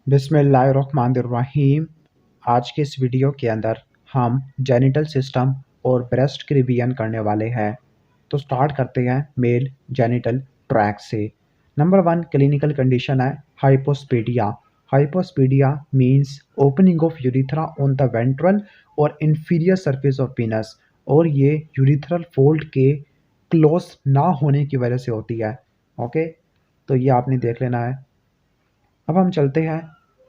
बिस्मिल्लाहिर्रहमानिर्रहीम। आज के इस वीडियो के अंदर हम जेनिटल सिस्टम और ब्रेस्ट की रिवीजन करने वाले हैं। तो स्टार्ट करते हैं मेल जेनिटल ट्रैक से। नंबर 1 क्लिनिकल कंडीशन है hypospadias. Hypospadias means opening of urethra on the ventral और इंफीरियर सरफेस ऑफ पीनस, और ये यूरिथ्रल फोल्ड के क्लोज ना होने की वजह से होती है। ओके, तो ये आपने देख लेना है। अब हम चलते हैं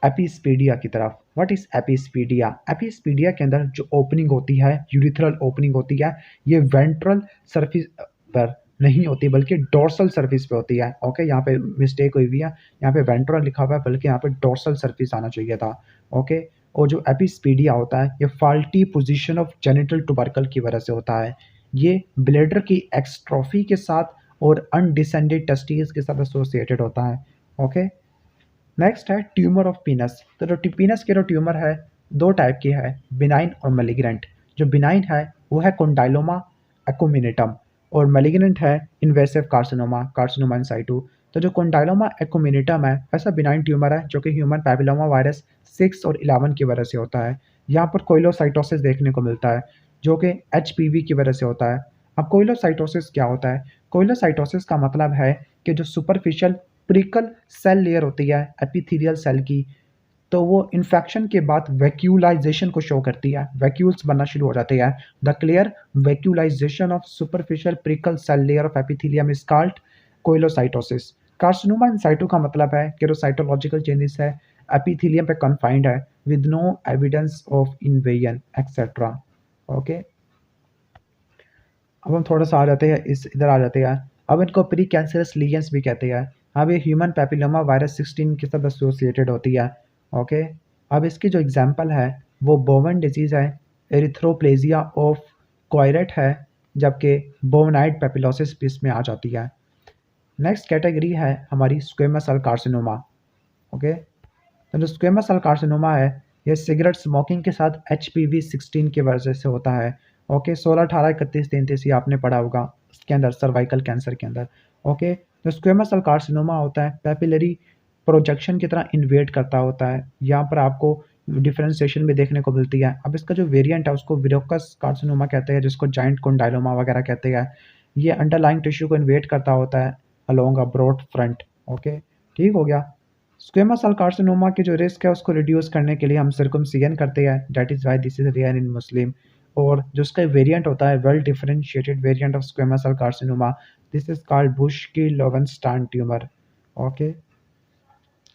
एपिस्पीडिया की तरफ। What is एपिस्पीडिया? एपिस्पीडिया के अंदर जो ओपनिंग होती है, यूरिथ्रल ओपनिंग होती है, ये वेंट्रल सरफेस पर नहीं होती बल्कि डोर्सल सरफेस पे होती है। ओके, यहाँ पे मिस्टेक हुई हुई है, यहाँ पे वेंट्रल लिखा हुआ है बल्कि यहाँ पे डोर्सल सरफेस आना चाहिए था। ओके, और जो एपिस्पीडिया होता है ये faulty position of genital tubercle की वजह से होता है। ये ब्लैडर की एक्सट्रॉफी के साथ और अनडिसेंडेड टेस्टिस के साथ एसोसिएटेड होता है। ओके, नेक्स्ट है ट्यूमर ऑफ पीनस। तो जो पीनस के जो ट्यूमर है दो टाइप की है, बिनाइन और मेलिग्नेंट। जो बिनाइन है वो है कोंडाइलोमा एक्यूमिनेटम, और मेलिग्नेंट है इन्वेसिव कार्सिनोमा, कार्सिनोमा इन साइटू। तो जो कोंडाइलोमा एक्यूमिनेटम है ऐसा बिनाइन ट्यूमर है जो कि ह्यूमन पैपिलोमा वायरस 6 और 11 की वजह से होता है। यहाँ पर कोइलोसाइटोसिस देखने को मिलता है जो कि एचपीवी की वजह से होता है। अब कोइलोसाइटोसिस क्या होता है? कोइलोसाइटोसिस का मतलब है कि जो सुपरफिशियल प्रिकल सेल लेयर होती है एपिथेलियल सेल की, तो वो इन्फेक्शन के बाद वैक्यूलाइजेशन को शो करती है, वैक्यूल्स बनना शुरू हो जाते हैं। The clear vacuolisation of superficial prickle cell layer of epithelium is called koilocytosis. Carcinoma in situ का मतलब है कि जो साइटोलॉजिकल चेंजेस है एपिथेलियम पे कन्फाइंड है with no evidence of invasion etcetera. Okay, अब हम थोड़ा सा आ जाते हैं इधर आ जाते हैं। अब इनको प्री कैंसरस लीजन्स भी कहते हैं। अब ये ह्यूमन पैपिलोमा वायरस 16 के साथ एसोसिएटेड होती है। ओके, अब इसकी जो एग्जांपल है वो बोवन डिजीज़ है, एरिथ्रोप्लेजिया ऑफ क्वायरेट है, जबकि बोवनाइड पेपिलोसिस भी इसमें आ जाती है। नेक्स्ट कैटेगरी है हमारी स्क्वेमस सेल कार्सिनोमा। ओके, तो जो स्क्वेमस सेल कार्सिनोमा है ये सिगरेट स्मोकिंग के साथ HPV-16 की वजह से होता है। ओके, 16, 18, 31, 33 ये आपने पढ़ा होगा इसके अंदर सर्वाइकल कैंसर के अंदर। ओके, जो स्क्वेमस सेल कार्सिनोमा होता है पैपिलरी प्रोजेक्शन की तरह इन्वेट करता होता है। यहाँ पर आपको डिफरेंशिएशन भी देखने को मिलती है। अब इसका जो वेरिएंट है उसको विरोकस कार्सिनोमा कहते हैं, जिसको जाइंट कोंडाइलोमा वगैरह कहते हैं। ये अंडरलाइंग टिश्यू को इन्वेट करता होता है along a broad front. Okay, ठीक हो गया। स्क्वेमस सेल कार्सिनोमा की जो रिस्क है उसको रिड्यूस करने के लिए हम सर्कमसिजन करते हैं, that is why this is rare in Muslim. और जो उसका वेरिएंट होता है well differentiated variant of squamous cell carcinoma, this is called Buschke Lowenstein tumour. Okay,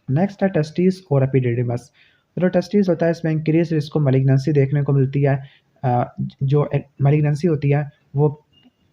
next है टेस्टिस और एपिडिडिमस। जो टेस्टिस होता है इसमें इंक्रीज रिस्क ऑफ मैलिग्नेंसी देखने को मिलती है। जो मैलिग्नेंसी होती है वो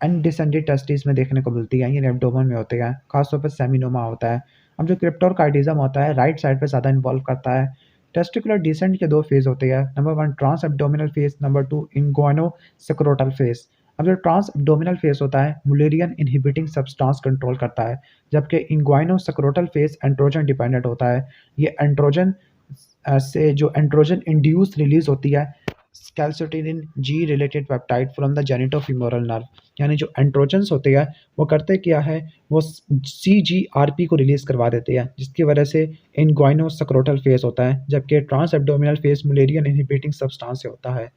अनडिसेंडेड टेस्टिस में देखने को मिलती है, ये एब्डोमेन में होते हैं, खासतौर पर सेमिनोमा होता है। अब जो क्रिप्टोरकाइटिज्म होता है राइट साइड पे ज़्यादा इन्वॉल्व करता है। टेस्टिकुलर डिसेंट के दो फेज होते हैं, number 1 trans abdominal phase, number 2 inguinoscrotal phase. अब जो ट्रांस एब्डोमिनल फेज होता है मुलेरियन इनहिबिटिंग सब्सटेंस कंट्रोल करता है, जबकि इंग्वाइनो सक्रोटल फेज एंड्रोजन डिपेंडेंट होता है। ये एंड्रोजन से जो एंड्रोजन इंड्यूस रिलीज होती है calcitonin gene related peptide from the genitofemoral nerve, यानी जो एंड्रोजन्स होते हैं वो करते क्या है, वो CGRP को रिलीज करवा देते हैं, जिसकी वजह से इनग्वाइनो सक्रोटल फेज होता है, जबकि trans abdominal phase Mullerian inhibiting substance से होता है।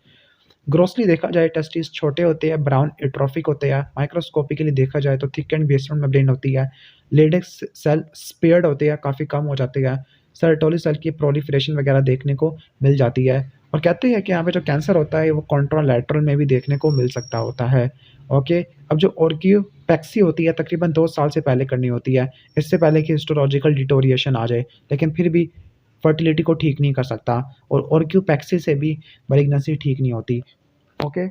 ग्रोसली देखा जाए टेस्टिस छोटे होते हैं, ब्राउन एट्रोफिक होते हैं। माइक्रोस्कोपिकली देखा जाए तो थिक एंड बेसमेंट मेम्ब्रेन होती है। लेडेक्स सेल स्पेयर्ड होते हैं, काफ़ी कम हो जाते हैं। सर्टोली सेल की प्रोलिफरेशन वगैरह देखने को मिल जाती है। और कहते हैं कि यहाँ पे जो कैंसर होता है वो कॉन्ट्रालैटरल में भी देखने को मिल सकता होता है। ओके, अब जो ऑर्गियोपैक्सी होती है तकरीबन 2 साल से पहले करनी होती है, इससे पहले कि हिस्टोलॉजिकल डिटोरिएशन आ जाए, लेकिन फिर भी फर्टिलिटी को ठीक नहीं कर सकता, और ऑर्गियोपैक्सी से भी मैलिग्नेंसी ठीक नहीं होती। ओके,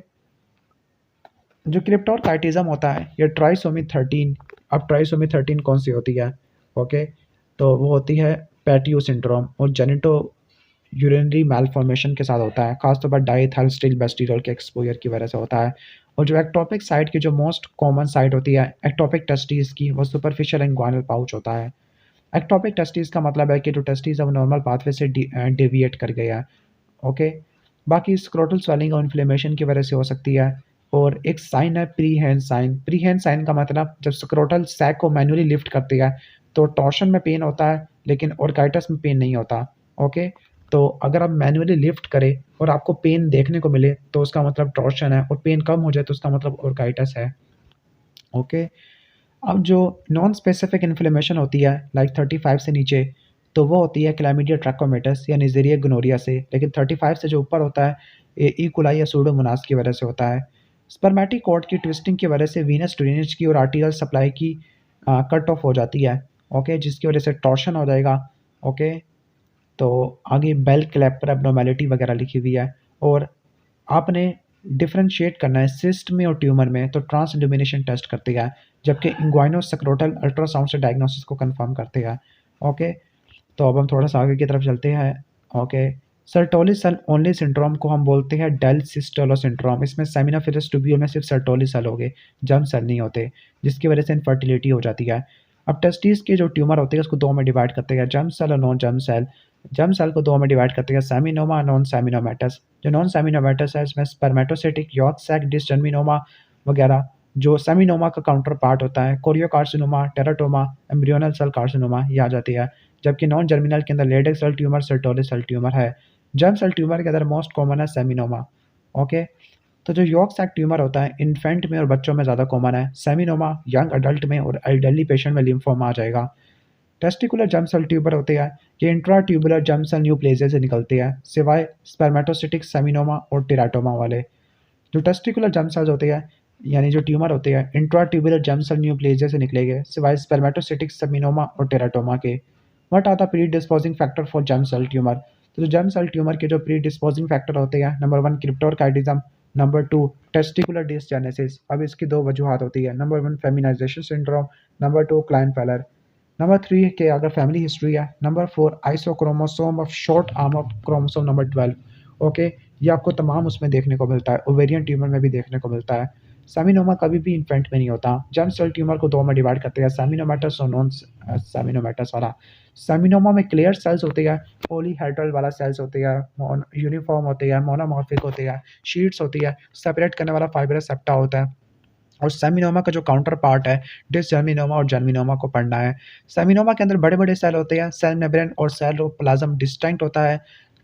जो क्रिप्टोरकाइटिज्म होता है ये ट्राइसोमी 13। अब ट्राइसोमी 13 कौन सी होती है? ओके, तो वो होती है पैटियो सिंड्रोम, और जेनिटो यूरिनरी मैलफॉर्मेशन के साथ होता है, खासतौर पर डाइथाइलस्टिलबेस्टिरोल के एक्सपोजर की वजह से होता है। और जो एक्टोपिक साइट की जो मोस्ट कॉमन साइट होती है एक्टोपिक टेस्टिस की, वो सुपरफिशियल इंग्वानल पाउच होता है। एक्टोपिक टेस्टिस का मतलब है कि जो टेस्टिस अब नॉर्मल पाथवे से डेविएट कर गया है। ओके, बाकी स्क्रोटल स्वेलिंग और इन्फ्लेमेशन की वजह से हो सकती है। और एक साइन है Prehn sign. Prehn sign का मतलब जब स्क्रोटल सैक को मैन्युअली लिफ्ट करती है तो टॉर्शन में पेन होता है, लेकिन ऑर्काइटस में पेन नहीं होता। ओके, तो अगर आप मैन्युअली लिफ्ट करें और आपको पेन देखने को मिले तो उसका मतलब टॉर्शन है, और पेन कम हो जाए तो उसका मतलब ऑर्काइटिस है। ओके, अब जो नॉन स्पेसिफिक इन्फ्लेमेशन होती है लाइक 35 से नीचे, तो वो होती है क्लैमिडिया ट्रैकोमेटस या निजेरिया गोनोरिया से, लेकिन 35 से जो ऊपर होता है ये ई कोलाई या सूडोमोनास की वजह से होता है। स्पर्मेटिक कॉर्ड की ट्विस्टिंग की वजह से वीनस ड्रेनेज की और आर्टियल सप्लाई की कट ऑफ हो जाती है। ओके, जिसकी वजह से टॉर्शन हो जाएगा। ओके, तो आगे बेल क्लैपर एब्नॉर्मेलिटी वगैरह लिखी हुई है। और आपने डिफरेंशिएट करना है सिस्ट में और ट्यूमर में, तो ट्रांस इल्यूमिनेशन टेस्ट करती है, जबकि इंग्वाइनो सक्रोटल अल्ट्रासाउंड से डायग्नोसिस को कंफर्म करते हैं। ओके, तो अब हम थोड़ा सा आगे की तरफ चलते हैं। Okay, Sertoli cell only syndrome को हम बोलते हैं डेल सिस्टोलो सिंड्रोम। इसमें सेमिनोफिलस ट्यूब्यूल में सिर्फ सर्टोली सेल हो गए, जर्म सेल नहीं होते, जिसकी वजह से इनफर्टिलिटी हो जाती है। अब टेस्टिस के जो ट्यूमर होते हैं उसको दो में डिवाइड करते हैं, जर्म सेल और non germ cell. Germ cell को दो में डिवाइड करते हैं, सेमिनोमा, नॉन सेमिनोमेटस। जो नॉन सेमिनोमेटस है इसमें स्पर्मेटोसिटिक, यॉर्क सैक, डिसजर्मिनोमा वगैरह। जो सेमिनोमा का काउंटर पार्ट होता है choriocarcinoma, teratoma, embryonal cell carcinoma, ये आ जाती है। जबकि नॉन जर्मिनल के अंदर Leydig cell tumour, Sertoli cell tumour है। जर्म सेल ट्यूमर के अंदर मोस्ट कॉमन है सेमिनोमा। ओके, तो जो यॉर्क सैक ट्यूमर होता है इन्फेंट में और बच्चों में ज़्यादा कॉमन है। सेमिनोमा यंग अडल्ट में और एल्डरली पेशेंट में लिम्फोमा आ जाएगा। टेस्टिकुलर जर्म सेल ट्यूबर होते हैं, ये intra tubular germ cell neoplasia से निकलते हैं, सिवाय स्पर्मेटोसिटिक, सेमिनोमा और टेराटोमा वाले। जो टेस्टिकुलर जर्म सेल्स होते हैं यानी जो ट्यूमर होते हैं intra tubular germ cell neoplasia से निकलेंगे, सिवाय स्पर्मेटोसिटिक, सेमिनोमा और टेराटोमा के। What are the predisposing factor for germ cell tumour? तो जो जर्म सेल ट्यूमर के जो प्री डिस्पोजिंग फैक्टर होते हैं, number 1 cryptorchidism, number 2 testicular dysgenesis. अब इसकी दो वजूहत होती है, number 1 feminisation syndrome, number 2 Klinefelter. Number 3 के अगर फैमिली हिस्ट्री है, number 4 isochromosome of short arm of chromosome number 12। Okay, ये आपको तमाम उसमें देखने को मिलता है, ओवेरियन ट्यूमर में भी देखने को मिलता है। सेमिनोमा कभी भी इन्फेंट में नहीं होता। जर्म सेल ट्यूमर को दो में डिवाइड करते हैं, सेमिनोमेटस और नॉन सेमिनोमेटस वाला। सेमिनोमा में क्लियर सेल्स होते हैं, पॉलीहेड्रल वाला सेल्स होते हैं, यूनिफॉर्म होते हैं, मोनोमॉर्फिक होते हैं, शीट्स होती है, सेपरेट करने वाला फाइब्रस सेप्टा होता है। और सेमिनोमा का जो काउंटर पार्ट है डिसजर्मिनोमा और जर्मिनोमा को पढ़ना है। सेमिनोमा के अंदर बड़े बड़े सेल होते हैं, सेल मेम्ब्रेन और सेलोप्लाज्म डिस्टिंक्ट होता है,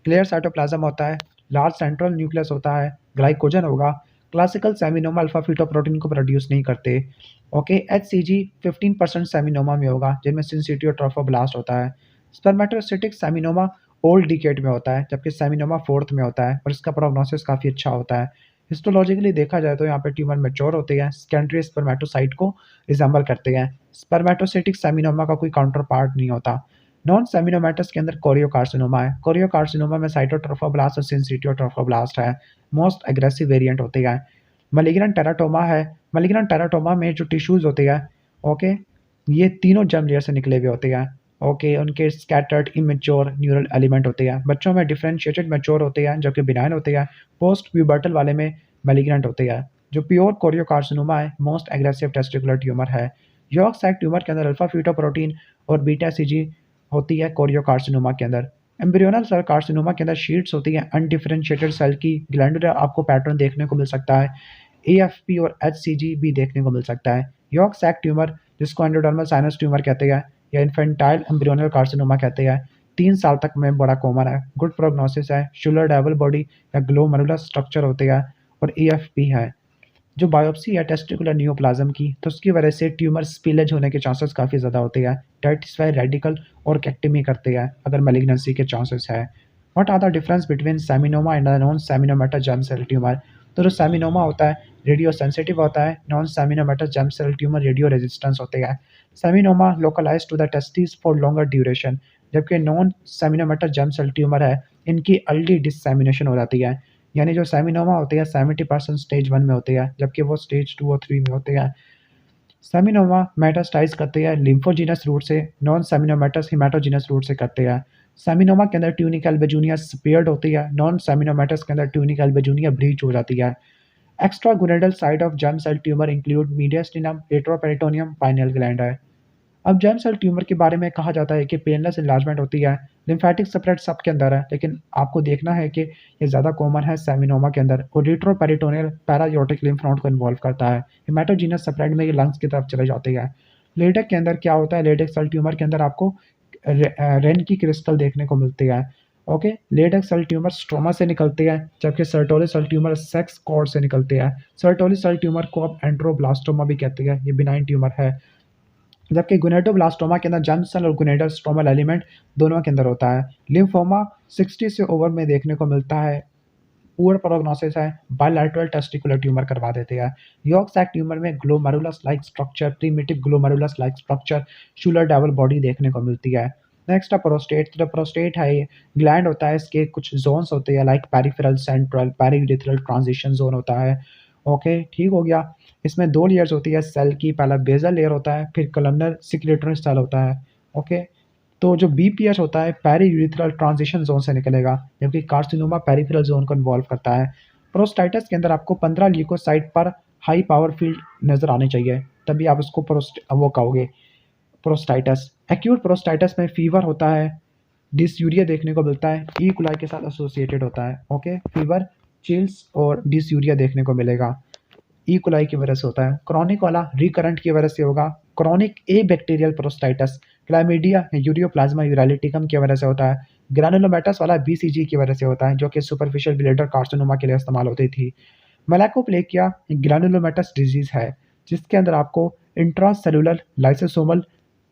क्लियर साइटोप्लाज्म होता है, लार्ज सेंट्रल न्यूक्लियस होता है, ग्लाइकोजन होगा। क्लासिकल सेमिनोमा अल्फा फीटोप्रोटीन को प्रोड्यूस नहीं करते। ओके, HCG 15% सेमिनोमा में होगा, जिनमें सिंसिटियो ट्रोफोब्लास्ट होता है। स्पर्मेटोसिटिक सेमिनोमा ओल्ड डिकेड में होता है, जबकि सेमिनोमा फोर्थ में होता है और इसका प्रोग्नोसिस काफ़ी अच्छा होता है। हिस्टोलॉजिकली देखा जाए तो यहाँ पे ट्यूमर मैच्योर होते हैं, सेकेंडरी स्पर्मेटोसाइट को रिजेंबल करते हैं। स्पर्मेटोसिटिक सेमिनोमा का कोई काउंटर पार्ट नहीं होता। नॉन सेमिनोमेटस के अंदर कोरियोकार्सिनोमा है। कोरियोकार्सिनोमा में साइटोट्रोफोब्लास्ट और सिंसिटियोट्रोफोब्लास्ट है, मोस्ट एग्रेसिव वेरिएंट होते हैं। मलिग्नेंट टेराटोमा है। मलिग्नेंट टेराटोमा में जो टिश्यूज होते हैं, ओके, ये तीनों जर्म लेयर से निकले हुए होते हैं। ओके, उनके स्कैटर्ड इमेच्योर न्यूरल एलिमेंट होते हैं। बच्चों में डिफरेंशिएटेड मैच्योर होते हैं, जबकि बिनाइन होते हैं। पोस्ट प्यूबर्टल वाले में मैलिग्नेंट होते हैं। जो प्योर कोरियोकार्सिनोमा है, मोस्ट एग्रेसिव टेस्टिकुलर ट्यूमर है। यॉर्क सैक ट्यूमर के अंदर अल्फा फीटोप्रोटीन और बीटा सीजी होती है कोरियोकार्सिनोमा के अंदर। एम्ब्रियोनल सेल कार्सिनोमा के अंदर शीट्स होती हैं अनडिफरेंशिएटेड सेल की। ग्लैंडुलर आपको पैटर्न देखने को मिल सकता है। AFP और HCG भी देखने को मिल सकता है। यॉर्क सैक ट्यूमर, जिसको एंडोडर्मल साइनस ट्यूमर कहते हैं या इन्फेंटाइल एम्ब्रियोनल कार्सिनोमा कहते हैं, 3 साल तक में बड़ा कॉमन है। गुड प्रोग्नोसिस है। शुलर डेवल बॉडी या ग्लोमेरुलर स्ट्रक्चर होते हैं और AFP है। जो बायोप्सी है टेस्टिकुलर नियोप्लाज्म की, तो उसकी वजह से ट्यूमर स्पिलेज होने के चांसेस काफ़ी ज़्यादा होते हैं। डेटिस्फाई रेडिकल और कैक्टेमी करते हैं अगर मैलिग्नेंसी के चांसेस है। What are the difference between seminoma and non seminomatous germ cell tumour? तो जो सेमिनोमा होता है रेडियो सेंसिटिव होता है, non seminomatous germ cell tumour radio resistance होते हैं। Seminoma localise to the testis for longer duration, जबकि non seminomatous germ cell tumour है इनकी अर्ली डिससेमिनेशन हो जाती है। यानी जो सेमिनोमा होते हैं 70% स्टेज 1 में होते हैं, जबकि वो स्टेज 2 और 3 में होते हैं। सेमिनोमा मेटास्टाइज करते हैं लिम्फोजीनस रूट से, नॉन सेमिनोमेटस हिमेटोजीनस रूट से करते हैं। सेमिनोमा के अंदर ट्यूनिक एल्बेजूनिया स्पेयर्ड होती है, नॉन सेमिनोमेटस के अंदर ट्यूनिक एल्बेजूनिया ब्रीच हो जाती है। Extra gonadal site of germ cell tumour include mediastinum, retroperitoneum, pineal gland है। अब जर्म सेल ट्यूमर के बारे में कहा जाता है कि पेनलेस इन्लार्जमेंट होती है, लिम्फेटिक स्प्रेड सबके अंदर है, लेकिन आपको देखना है कि ये ज़्यादा कॉमन है सेमिनोमा के अंदर और रेट्रोपेरिटोनियल पैरायोटिक लिम्फ नोड को इन्वॉल्व करता है। हेमाटोजीनस स्प्रेड में ये लंग्स की तरफ चले जाती है। लेडेक के अंदर क्या होता है, लेडेक सेल ट्यूमर के अंदर आपको रेन की क्रिस्टल देखने को मिलती है। Okay, Leydig cell tumour stroma से निकलते हैं, जबकि Sertoli cell tumour sex cord से निकलते हैं। सर्टोली सेल ट्यूमर को आप एंड्रोब्लास्टोमा भी कहते हैं, ये बिनाइन ट्यूमर है। जबकि गुनेडोब्लास्टोमा के अंदर जर्म सेल और गुनेडल स्ट्रोमल एलिमेंट दोनों के अंदर होता है। लिम्फोमा 60 से ओवर में देखने को मिलता है, पुअर प्रोग्नोसिस है, बायलैटरल टेस्टिकुलर ट्यूमर करवा देते हैं। यॉर्क सैक ट्यूमर में glomerulus like structure, primitive glomerulus like structure, Schiller Duval body देखने को मिलती है। नेक्स्ट है प्रोस्टेट। जो प्रोस्टेट है ये ग्लैंड होता है, इसके कुछ जोन्स होते हैं like peripheral, central, periurethral transition zone होता है। ओके, ठीक हो गया। इसमें 2 लेयर्स होती है सेल की, पहला बेसल लेयर होता है, फिर कॉलमनर सिक्रेटरी सेल होता है। ओके, तो जो बीपीएच होता है पेरीयूरेथ्रल ट्रांजिशन जोन से निकलेगा, जबकि कार्सिनोमा पेरिफेरल जोन को इन्वॉल्व करता है। प्रोस्टाइटस के अंदर आपको 15 ल्यूकोसाइट पर हाई पावर फील्ड नजर आने चाहिए, तभी आप उसको वो कहोगे प्रोस्टाइटस। एक्यूट प्रोस्टाइटस में फीवर होता है, डिसयूरिया देखने को मिलता है, ई कुलाई के साथ एसोसिएटेड होता है। ओके, फीवर, चिल्स और डिसयूरिया देखने को मिलेगा, ई कुलाई की वजह से होता है। क्रॉनिक वाला रिकरेंट की वजह से होगा, क्रॉनिक ए बैक्टीरियल प्रोस्टाइटस क्लाइमीडिया यूरियोप्लाज्मा यूरालिटिकम की वजह से होता है। ग्रैनुलोमेटस वाला बीसीजी की वजह से होता है, जो कि सुपरफिशियल बिलेडर कार्सिनोमा के लिए इस्तेमाल होती थी। मेलाकोप्लेकिया ग्रैनुलोमेटस डिजीज है, जिसके अंदर आपको इंट्रासेलुलर लाइसोसोमल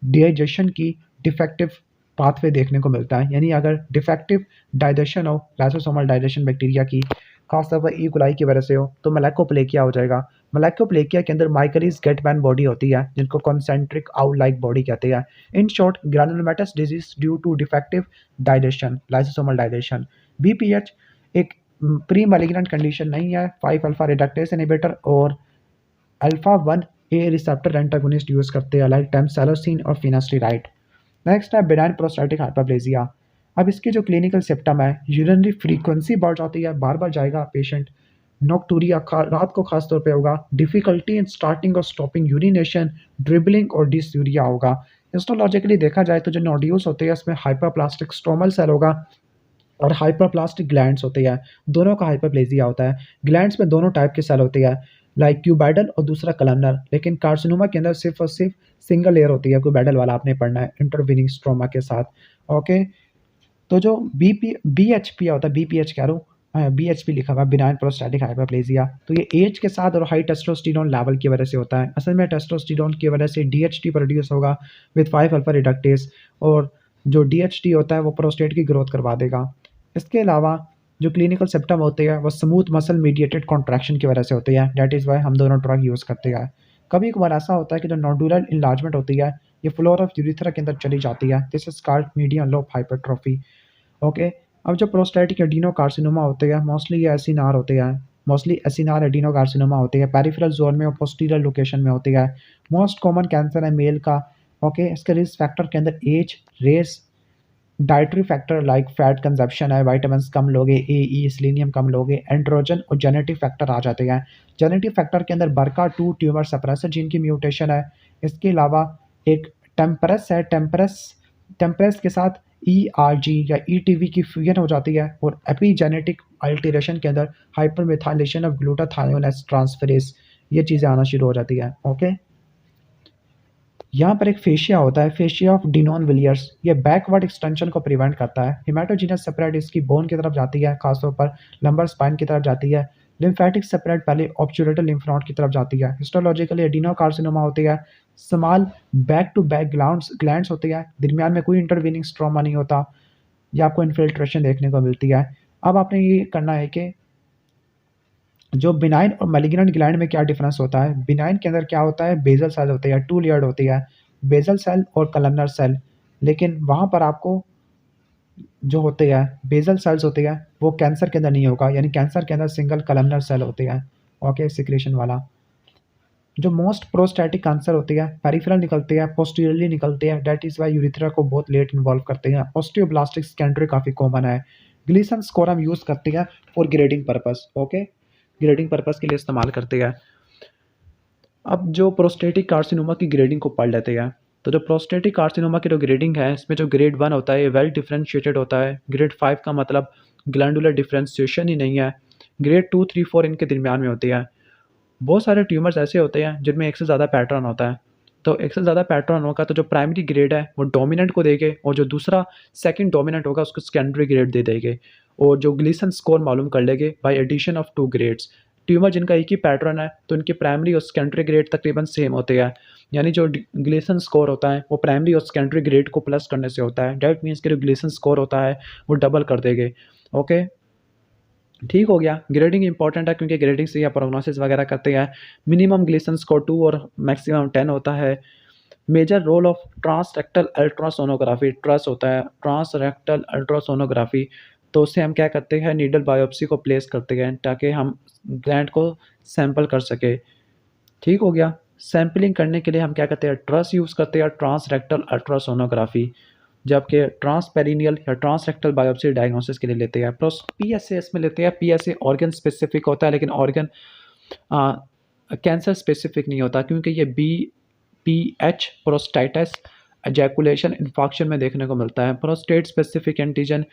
डाइजेशन की डिफेक्टिव पाथवे देखने को मिलता है। यानी अगर डिफेक्टिव डाइजेशन हो लाइसोसोमल डाइजेशन बैक्टीरिया की, खासतौर पर ई कुलाई की वजह से हो, तो मेलाकोप्लेकिया हो जाएगा। मेलाकोप्लेकिया के अंदर माइकलिस गेटमैन बॉडी होती है, जिनको कॉन्सेंट्रिक आउट लाइक बॉडी कहते हैं। In short, granulomatous disease due to defective digestion, lysosomal digestion. BPH एक प्री मैलिग्नेंट कंडीशन नहीं है, 5 अल्फा रिडक्टेस इनहिबिटर और alpha 1 A receptor antagonist use करते हैं लाइक टेम्पसेलोसिन और फिनास्टिराइड। नेक्स्ट है बिनाइन प्रोस्टैटिक हाइपरप्लेजिया। अब इसके जो क्लिनिकल सिम्टम है, यूरिनरी फ्रीक्वेंसी बढ़ जाती है, बार बार जाएगा पेशेंट। नोक्टूरिया रात को खास तौर पे होगा, डिफिकल्टी इन स्टार्टिंग और स्टॉपिंग यूरिनेशन, ड्रिबलिंग और डिसयूरिया होगा। हिस्टोलॉजिकली देखा जाए तो जो नोड्यूल्स होते हैं उसमें हाइपरप्लास्टिक स्ट्रोमल सेल होगा और हाइपरप्लास्टिक ग्लैंड्स होते हैं, दोनों का हाइपरप्लेजिया होता है। ग्लैंड्स में दोनों टाइप के सेल होते हैं, लाइक क्यूबाइडल और दूसरा कलमनर, लेकिन कार्सिनोमा के अंदर सिर्फ और सिर्फ सिंगल लेयर होती है, क्यूबाइडल वाला आपने पढ़ना है इंटरवीनिंग स्ट्रोमा के साथ। ओके, तो जो बीएचपी होता है, बीपीएच कह रहा हूँ, बीएचपी लिखा हुआ बिनाइन प्रोस्टैटिक हाइपरप्लेजिया, तो ये एज के साथ और हाई टेस्टोस्टेरोन लेवल की वजह से होता है। असल में टेस्टोस्टेरोन की वजह से डीएचटी प्रोड्यूस होगा विद 5 अल्फा रिडक्टेस, और जो डीएचटी होता है वो प्रोस्टेट की ग्रोथ करवा देगा। इसके अलावा जो क्लिनिकल सिम्टम होते हैं वो स्मूथ मसल मीडिएटेड कॉन्ट्रैक्शन की वजह से होते हैं, दैट इज़ वाई हम दोनों ड्रग यूज़ करते हैं। कभी कभार ऐसा होता है कि जो नोडुलर इन्लार्जमेंट होती है ये फ्लोर ऑफ यूरिथ्रा के अंदर चली जाती है, this is called medium lobe hypertrophy. Okay, अब जो प्रोस्टैटिक एडिनोकार्सिनोमा होते हैं मोस्टली ये एसिनार होते हैं, मोस्टली एसिनार एडिनोकार्सिनोमा होते हैं, पेरिफेरल जोन में और पोस्टीरियर लोकेशन में होती है। मोस्ट कॉमन कैंसर है मेल का। ओके, इसके रिस्क फैक्टर के अंदर age, race, dietary factor like fat consumption है, वाइटामिन कम लोगे, ए सेलेनियम कम लोगे, एंड्रोजन और जेनेटिक फैक्टर आ जाते हैं। जेनेटिक फैक्टर के अंदर BRCA2 ट्यूमर सप्रेसर जीन की म्यूटेशन है। इसके अलावा एक टेम्परस है, टेम्परस के साथ ERG या ETV की फ्यूजन हो जाती है, और एपीजेनेटिक अल्टरेशन के अंदर हाइपरमेथाइलेशन ऑफ ग्लूटाथायोन एस ट्रांसफेरेज, ये चीज़ें आना शुरू हो जाती है। ओके, यहाँ पर एक फेशिया होता है, फेशिया ऑफ डिनॉन विलियर्स, ये बैकवर्ड एक्सटेंशन को प्रिवेंट करता है। हिमेटोजीनस सेपरेट इसकी बोन की तरफ जाती है, खासतौर पर लंबर स्पाइन की तरफ जाती है। लिम्फेटिक सेपरेट पहले ऑब्चुरेटल लिम्फ नोड की तरफ जाती है। हिस्टोलॉजिकली एडिनोकार्सिनोमा होती है, small back to back glands होती है, दरमियान में कोई इंटरवीनिंग स्ट्रोमा नहीं होता, या आपको इन्फिल्ट्रेशन देखने को मिलती है। अब आपने ये करना है कि जो बिनाइन और मैलिग्नेंट ग्लैंड में क्या डिफरेंस होता है। बिनाइन के अंदर क्या होता है, बेजल सेल होती है, 2 लेयर्ड होती है, बेजल सेल और कलमनर सेल। लेकिन वहाँ पर आपको जो होते हैं बेजल सेल्स होते हैं वो कैंसर के अंदर नहीं होगा, यानी कैंसर के अंदर सिंगल कलमनर सेल होते हैं। ओके, सिक्रेशन वाला जो मोस्ट प्रोस्टैटिक कैंसर होती है पेरिफेरल निकलते हैं, पोस्टीरियरली निकलते हैं, दैट इज वाई यूरिथ्रा को बहुत लेट इन्वॉल्व करते हैं। ऑस्टियोब्लास्टिक सेकेंडरी काफ़ी कॉमन है। ग्लीसन स्कोर हम यूज़ करते हैं for grading purpose. Okay, grading purpose के लिए इस्तेमाल करते हैं। अब जो प्रोस्टेटिक कार्सिनोमा की ग्रेडिंग को पढ़ लेते हैं, तो जो प्रोस्टेटिक कार्सिनोमा की जो ग्रेडिंग है इसमें जो ग्रेड 1 होता है ये वेल डिफ्रेंशिएटेड होता है। ग्रेड 5 का मतलब ग्लैंडुलर डिफ्रेंशिएशन ही नहीं है। ग्रेड 2, 3, 4 इनके दरमियान में होती है। बहुत सारे ट्यूमर्स ऐसे होते हैं जिनमें एक से ज़्यादा पैटर्न होता है। तो एक से ज़्यादा पैटर्न होगा तो जो प्राइमरी ग्रेड है वो डोमिनेंट को देंगे और जो दूसरा सेकंड डोमिनेंट होगा उसको सेकेंडरी ग्रेड दे देंगे और जो ग्लीसन स्कोर मालूम कर लेंगे by addition of 2 grades. Tumour जिनका एक ही पैटर्न है तो उनके प्राइमरी और सेकेंडरी ग्रेड तकरीबन सेम होते हैं, यानी जो ग्लीसन स्कोर होता है वो प्राइमरी और सेकेंडरी ग्रेड को प्लस करने से होता है। डेट मीन्स कि जो ग्लीसन स्कोर होता है वो डबल कर देंगे। ओके, ठीक हो गया। ग्रेडिंग इंपॉर्टेंट है क्योंकि ग्रेडिंग से आप प्रोग्नोसिस वगैरह करते हैं। मिनिमम ग्लीसन स्कोर 2 और मैक्सिमम 10 होता है। Major role of transrectal ultrasonography, TRUS होता है ट्रांसरेक्टल अल्ट्रासोनोग्राफी, तो उससे हम क्या करते हैं, नीडल बायोप्सी को प्लेस करते हैं ताकि हम ग्लैंड को सैंपल कर सके। ठीक हो गया। सैंपलिंग करने के लिए हम क्या करते हैं, ट्रस यूज़ करते हैं ट्रांसरेक्टल अल्ट्रासोनोग्राफी, जबकि ट्रांसपेरिनियल या ट्रांसरेक्टल बायोप्सी डायग्नोसिस के लिए लेते हैं। पीएसए इसमें लेते हैं। पीएसए ऑर्गन स्पेसिफिक होता है लेकिन ऑर्गन कैंसर स्पेसिफिक नहीं होता क्योंकि ये BPH प्रोस्टेटाइटिस एजैकुलेशन इन्फेक्शन में देखने को मिलता है। प्रोस्टेट स्पेसिफिक एंटीजन,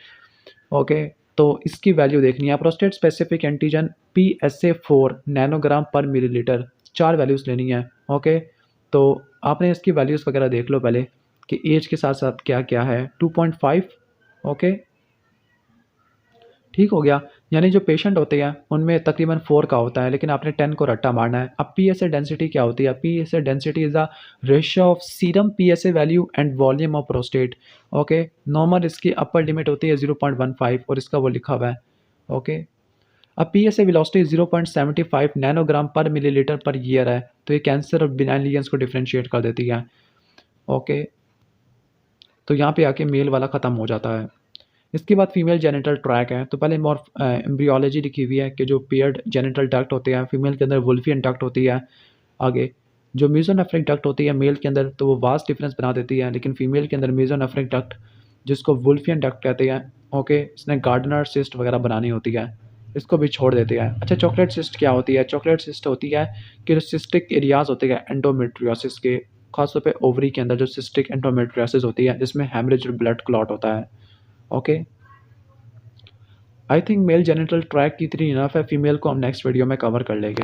ओके, तो इसकी वैल्यू देखनी है। Prostate specific antigen PSA4 nanogram पर मिलीलीटर, 4 वैल्यूज़ लेनी है। ओके, तो आपने इसकी वैल्यूज़ वगैरह देख लो पहले कि एज के साथ साथ क्या क्या है। 2.5, ओके, ठीक हो गया। यानी जो पेशेंट होते हैं उनमें तकरीबन 4 का होता है लेकिन आपने 10 को रट्टा मारना है। अब PSA डेंसिटी क्या होती है? PSA density is the ratio of serum PSA value and volume of prostate. Okay, normal इसकी अपर लिमिट होती है 0.15 और इसका वो लिखा हुआ है। ओके, अब PSA वेलोसिटी 0.75 नैनोग्राम पर मिलीलीटर पर ईयर है, तो ये कैंसर और बिनाइन लीजन्स को डिफरेंशिएट कर देती है। ओके, तो यहाँ पे आके मेल वाला ख़त्म हो जाता है। इसके बाद फीमेल जेनिटल ट्रैक है। तो पहले एम्ब्रियोलॉजी लिखी हुई है कि जो पेयर्ड जेनिटल डक्ट होते हैं, फीमेल के अंदर वुल्फियन डक्ट होती है। आगे जो मेसोनेफ्रिक डक्ट होती है मेल के अंदर, तो वो वास्ट डिफरेंस बना देती है, लेकिन फीमेल के अंदर मेसोनेफ्रिक डक्ट जिसको वुल्फियन डक्ट कहते हैं, ओके, इसने गार्डनर सिस्ट वगैरह बनानी होती है, इसको भी छोड़ देते हैं। अच्छा, चॉकलेट सिस्ट क्या होती है? चॉकलेट सिस्ट होती है कि जो सिस्टिक एरियाज होते हैं एंडोमेट्रियोसिस के, खासतौर पे ओवरी के अंदर जो सिस्टिक एंडोमेट्रियोसिस होती है जिसमें हेमरेज और ब्लड क्लॉट होता है। Okay, I think mail genital track की इतनी इनफ है, फीमेल को हम नेक्स्ट वीडियो में कवर कर लेंगे।